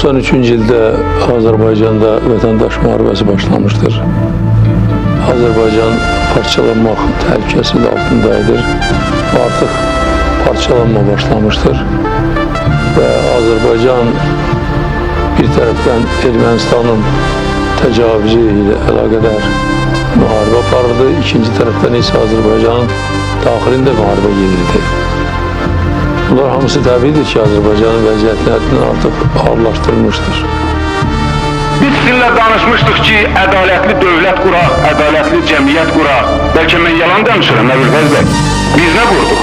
93-cü ildə Azərbaycanda vətəndaş müharibəsi başlamışdır. Azərbaycan parçalanmaq təhlükəsi altındaydır. Artıq parçalanma başlamışdır və Azərbaycan bir tərəfdən Ermənistanın təcavüzü ilə əlaqədar müharibə aparırdı, ikinci tərəfdən isə Azərbaycanın daxilində müharibə gedirdi. Bunlar hamısı təbiidir ki, Azərbaycanın vəziyyətini artıq ağırlaşdırmışdır. Biz sizinlə danışmışdıq ki, ədalətli dövlət quraq, ədalətli cəmiyyət quraq. Bəlkə mən yalan demişəm, Əbülfəz bəy. Biz nə qurduq?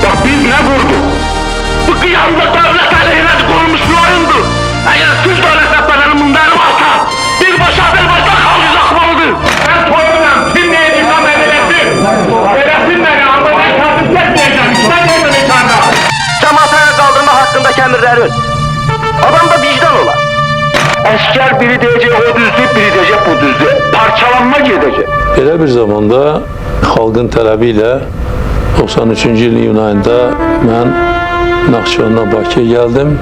Bax, biz nə qurduq? Bu qiyamda dövlət əleyhinə qurulmuş bir oyundur. Əgər siz dövlət rəhbərlərini bunları alsa, birbaşa Azərbaycan xalqı axmalıdır. Mən toyunam, siz neye nizam edilsin? Eləsin məni, amma mən kasım çəkməyəcəm. İşlər neyden içərdə? Cəmaata qaldırma haqqındakı əmirlərin adamda vicdan olar. Əskər biri deyəcək o düzdür, biri deyəcək bu düzdür. Parçalanma gedəcək. Belə bir zamanda xalqın tələbi ilə 93-cü ilin iyun ayında mən Naxçıvandan Bakıya gəldim.